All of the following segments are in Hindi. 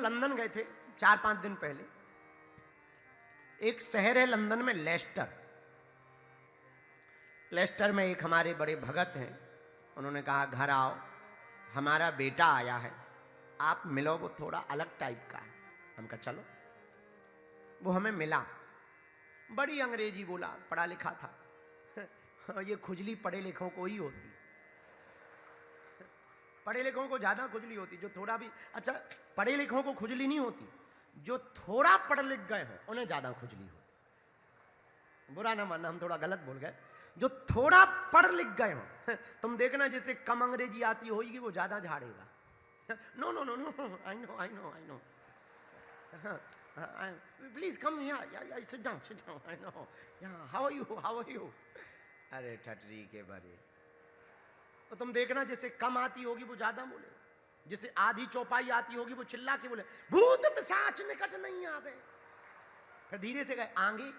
लंदन गए थे 4-5 दिन पहले। एक शहर है लंदन में लेस्टर। लेस्टर में एक हमारे बड़े भगत हैं, उन्होंने कहा घर आओ, हमारा बेटा आया है, आप मिलो, वो थोड़ा अलग टाइप का है। हम कहा चलो। वो हमें मिला, बड़ी अंग्रेजी बोला, पढ़ा लिखा था। ये खुजली पढ़े लिखों को ही होती, पढ़े लिखों को ज्यादा खुजली होती। जो थोड़ा भी, अच्छा पढ़े लिखों को खुजली नहीं होती, जो थोड़ा पढ़ लिख गए हो उन्हें ज्यादा खुजली होती। बुरा ना मानना, हम थोड़ा गलत बोल गए। जो थोड़ा पढ़ लिख गए हो, तुम देखना जिसे कम अंग्रेजी आती होगी वो ज्यादा झाड़ेगा। No no no no, I know I know I know, please come here, sit down sit down, I know, how are you. अरे ठटरी के बरे। तो तुम देखना जिसे कम आती होगी वो ज्यादा बोले, जिसे आधी चौपाई आती होगी वो चिल्ला के बोले भूत पिशाच निकट नहीं आवे। फिर धीरे से गए आगे,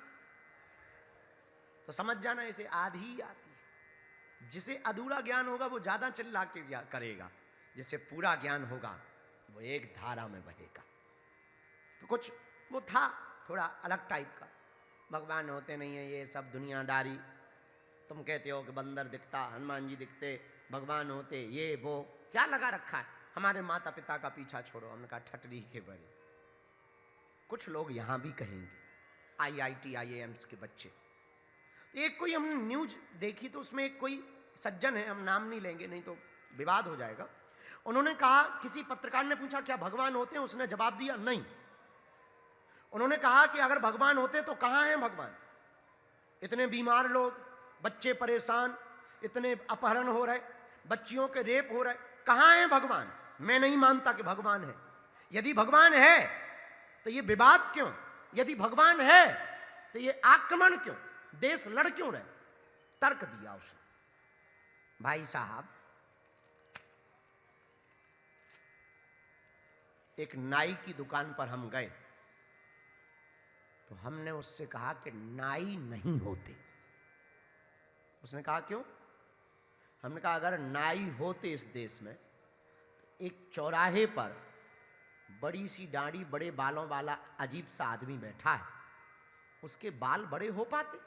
तो समझ जाना इसे आधी ही आती। जिसे अधूरा ज्ञान होगा वो ज्यादा चिल्ला के करेगा, जिसे पूरा ज्ञान होगा वो एक धारा में बहेगा। तो कुछ वो था थोड़ा अलग टाइप का। भगवान होते नहीं है, ये सब दुनियादारी। तुम कहते हो कि बंदर दिखता, हनुमान जी दिखते, भगवान होते, ये वो क्या लगा रखा है। हमारे माता पिता का पीछा छोड़ो। हमने कहा ठटरी के बरे। कुछ लोग यहां भी कहेंगे, IIT IIMs के बच्चे। एक कोई हमने न्यूज देखी, तो उसमें एक कोई सज्जन है, हम नाम नहीं लेंगे नहीं तो विवाद हो जाएगा। उन्होंने कहा, किसी पत्रकार ने पूछा क्या भगवान होते हैं, उसने जवाब दिया नहीं। उन्होंने कहा कि अगर भगवान होते तो कहां हैं भगवान। इतने बीमार लोग, बच्चे परेशान, इतने अपहरण हो रहे, बच्चियों के रेप हो रहे, कहां हैं भगवान। मैं नहीं मानता कि भगवान है। यदि भगवान है तो ये विवाद क्यों, यदि भगवान है तो ये आक्रमण क्यों, देश लड़ क्यों रहे। तर्क दिया उसने। भाई साहब, एक नाई की दुकान पर हम गए, तो हमने उससे कहा कि नाई नहीं होते। उसने कहा क्यों। हमने कहा अगर नाई होते इस देश में, तो एक चौराहे पर बड़ी सी दाढ़ी, बड़े बालों वाला अजीब सा आदमी बैठा है, उसके बाल बड़े हो पाते,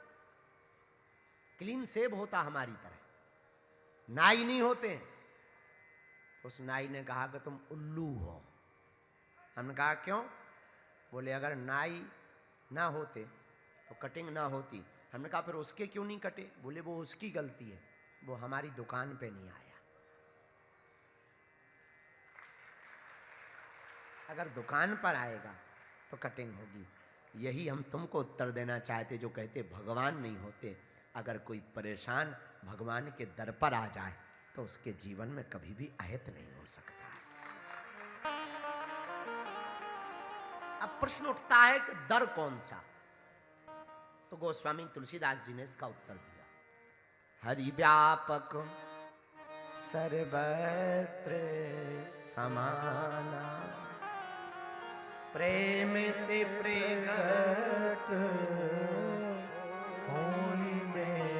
क्लीन सेव होता हमारी तरह। नाई नहीं होते। उस नाई ने कहा कि तुम उल्लू हो। हमने कहा क्यों। बोले अगर नाई ना होते तो कटिंग ना होती। हमने कहा फिर उसके क्यों नहीं कटे। बोले वो उसकी गलती है, वो हमारी दुकान पे नहीं आया। अगर दुकान पर आएगा तो कटिंग होगी। यही हम तुमको उत्तर देना चाहते जो कहते भगवान नहीं होते। अगर कोई परेशान भगवान के दर पर आ जाए तो उसके जीवन में कभी भी अहित नहीं हो सकता है। अब प्रश्न उठता है कि दर कौन सा। तो गोस्वामी तुलसीदास जी ने इसका उत्तर दिया, हरि व्यापक सर्वत्र समाना, प्रेमिति प्रगट होई में